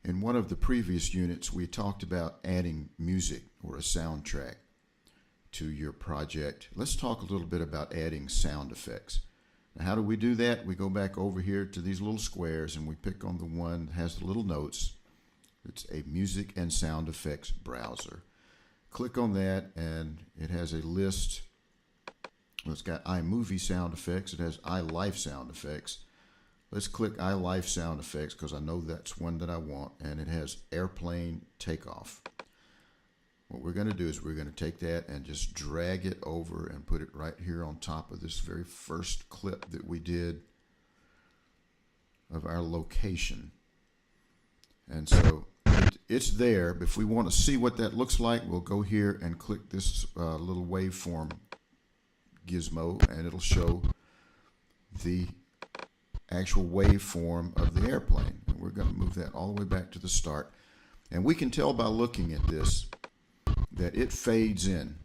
In one of the previous units, we talked about adding music or a soundtrack to your project. Let's talk a little bit about adding sound effects. Now, how do we do that? We go back over here to these little squares and we pick on the one that has the little notes. It's a music and sound effects browser. Click on that and it has a list. It's got iMovie sound effects. It has iLife sound effects. Let's click iLife sound effects because I know that's one that I want, and it has airplane takeoff. What we're going to do is we're going to take that and just drag it over and put it right here on top of this very first clip that we did of our location. And so it's there, but if we want to see what that looks like, we'll go here and click this little waveform gizmo, and it'll show the actual waveform of the airplane. And we're going to move that all the way back to the start. And we can tell by looking at this that it fades in,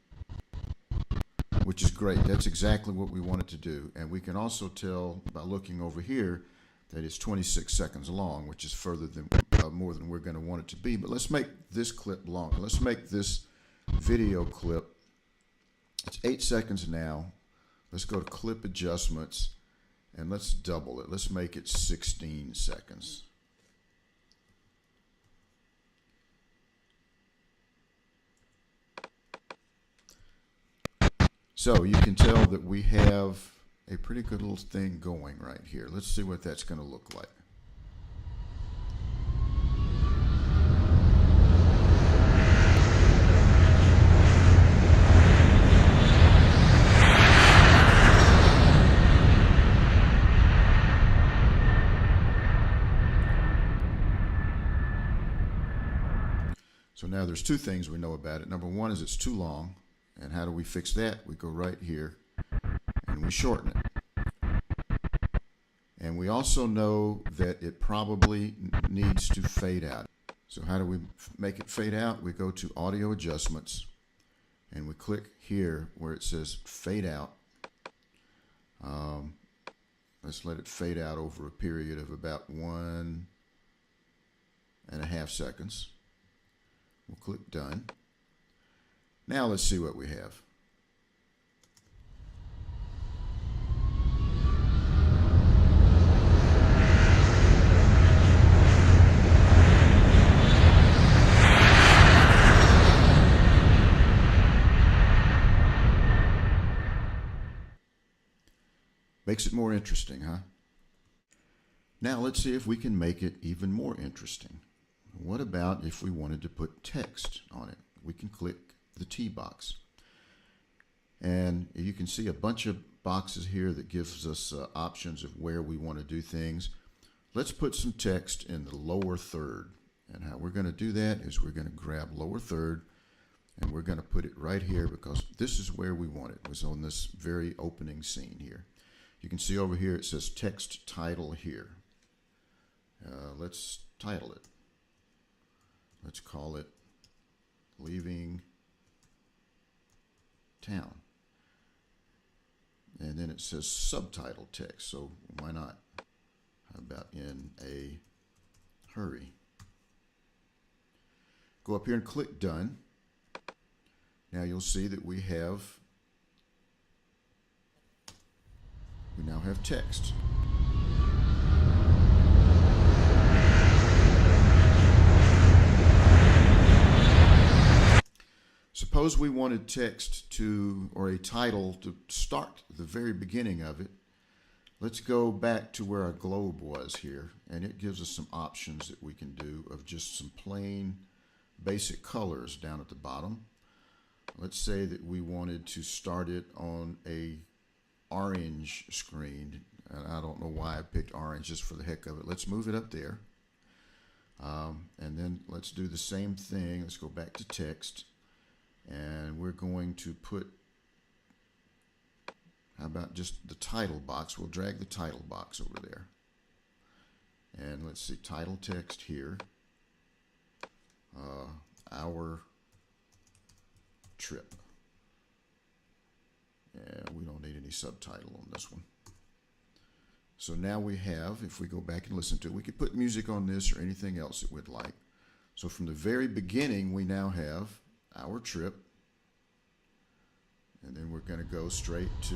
which is great. That's exactly what we wanted to do. And we can also tell by looking over here that it's 26 seconds long, which is further than more than we're going to want it to be. But let's make this clip longer. Let's make this video clip, it's 8 seconds now. Let's go to clip adjustments and let's double it. Let's make it 16 seconds. So you can tell that we have a pretty good little thing going right here. Let's see what that's going to look like. So now there's two things we know about it. Number one is it's too long. And how do we fix that? We go right here and we shorten it. And we also know that it probably needs to fade out. So how do we make it fade out? We go to audio adjustments and we click here where it says fade out. Let's let it fade out over a period of about 1.5 seconds. We'll click done. Now let's see what we have. Makes it more interesting, huh? Now let's see if we can make it even more interesting. What about if we wanted to put text on it? We can click the T box. And you can see a bunch of boxes here that gives us options of where we want to do things. Let's put some text in the lower third. And how we're going to do that is we're going to grab lower third and we're going to put it right here because this is where we want it. It was on this very opening scene here. You can see over here it says text title here. Let's title it. Let's call it Leaving Town. And then it says subtitle text, so why not? How about in a hurry? Go up here and click done. Now you'll see that we now have text. Suppose we wanted text to, or a title to start the very beginning of it. Let's go back to where our globe was here, and it gives us some options that we can do of just some plain basic colors down at the bottom. Let's say that we wanted to start it on a orange screen, and I don't know why I picked orange, just for the heck of it. Let's move it up there, and then let's do the same thing. Let's go back to text. And we're going to put, how about just the title box? We'll drag the title box over there. And let's see, title text here. Our trip. And we don't need any subtitle on this one. So now we have, if we go back and listen to it, we could put music on this or anything else that we'd like. So from the very beginning, we now have our trip. And then we're going to go straight to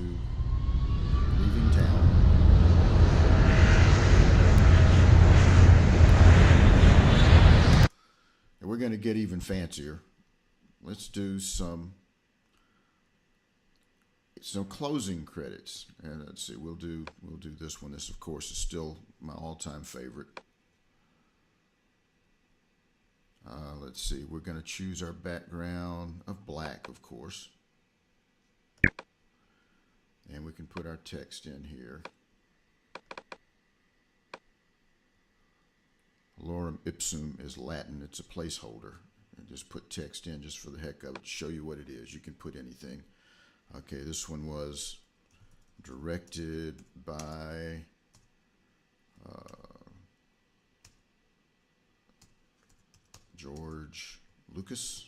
leaving town. And we're going to get even fancier. Let's do some closing credits. And let's see, we'll do this one. This, of course, is still my all-time favorite. Let's see, we're going to choose our background of black, of course. And we can put our text in here. Lorem ipsum is Latin. It's a placeholder. And just put text in just for the heck of it to show you what it is. You can put anything. Okay, this one was directed by George Lucas.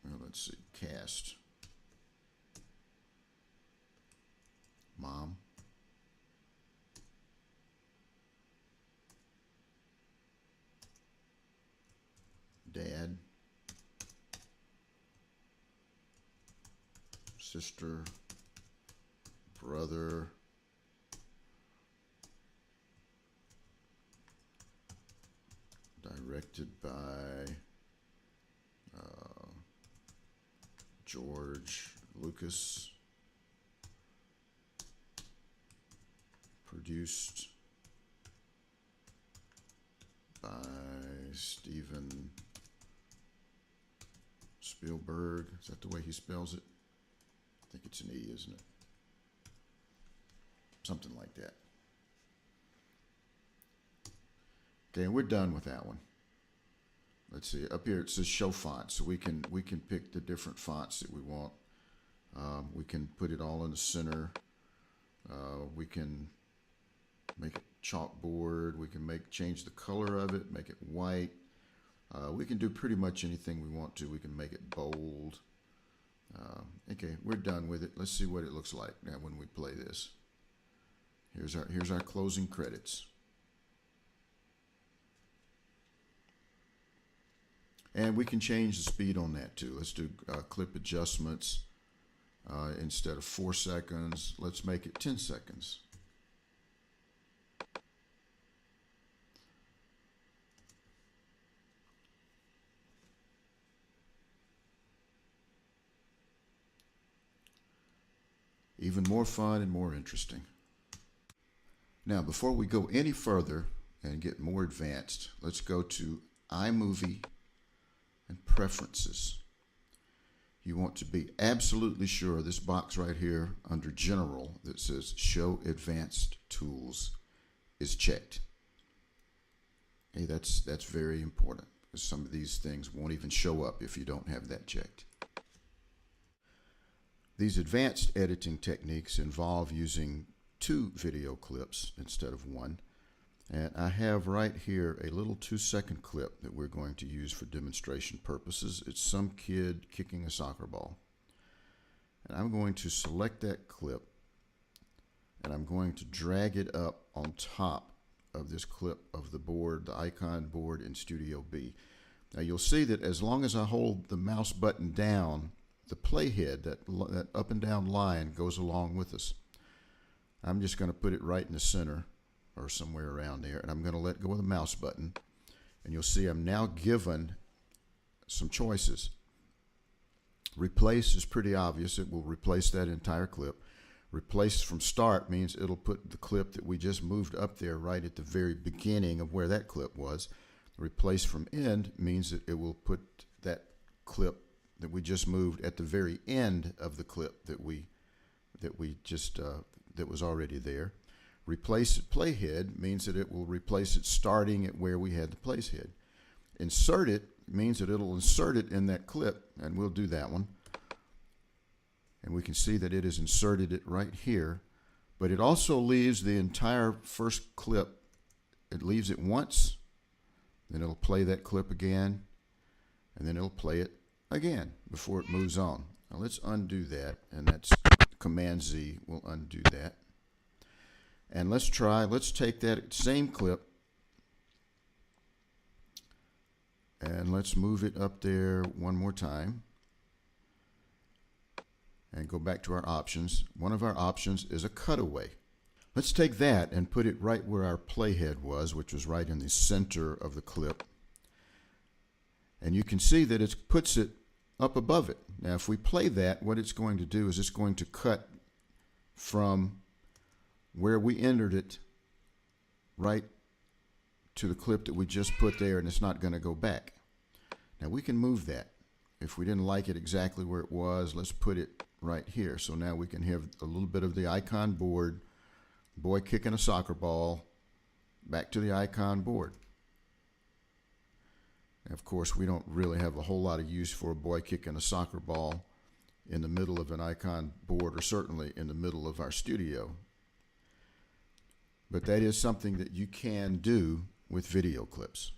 Well, let's see, cast. Mom. Dad. Sister. Brother. Directed by George Lucas. Produced by Steven Spielberg. Is that the way he spells it? I think it's an E, isn't it? Something like that. Okay, and we're done with that one. Let's see, up here it says show fonts, so we can pick the different fonts that we want. We can put it all in the center. We can make it chalkboard. We can change the color of it, make it white. We can do pretty much anything we want to. We can make it bold. Okay, we're done with it. Let's see what it looks like now when we play this. Here's our closing credits. And we can change the speed on that too. Let's do clip adjustments. Instead of 4 seconds, let's make it 10 seconds. Even more fun and more interesting. Now, before we go any further and get more advanced, let's go to iMovie and Preferences. You want to be absolutely sure this box right here under General that says Show Advanced Tools is checked. Okay, that's very important, because some of these things won't even show up if you don't have that checked. These advanced editing techniques involve using 2 video clips instead of 1. And I have right here a little 2-second clip that we're going to use for demonstration purposes. It's some kid kicking a soccer ball. And I'm going to select that clip, and I'm going to drag it up on top of this clip of the board, the icon board in Studio B. Now you'll see that as long as I hold the mouse button down, the playhead, that up and down line, goes along with us. I'm just going to put it right in the center or somewhere around there, and I'm going to let go of the mouse button, and you'll see I'm now given some choices. Replace is pretty obvious. It will replace that entire clip. Replace from start means it'll put the clip that we just moved up there right at the very beginning of where that clip was. Replace from end means that it will put that clip that we just moved at the very end of the clip that was already there. Replace at playhead means that it will replace it starting at where we had the playhead. Insert it means that it'll insert it in that clip, and we'll do that one. And we can see that it has inserted it right here, but it also leaves the entire first clip. It leaves it once, then it'll play that clip again, and then it'll play it again before it moves on. Now let's undo that, and that's Command Z will undo that. And let's take that same clip and let's move it up there one more time and go back to our options. One of our options is a cutaway. Let's take that and put it right where our playhead was, which was right in the center of the clip. And you can see that it puts it up above it. Now if we play that, what it's going to do is it's going to cut from where we entered it right to the clip that we just put there, and it's not going to go back. Now we can move that. If we didn't like it exactly where it was, let's put it right here. So now we can have a little bit of the icon board, boy kicking a soccer ball, back to the icon board. And of course, we don't really have a whole lot of use for a boy kicking a soccer ball in the middle of an icon board, or certainly in the middle of our studio. But that is something that you can do with video clips.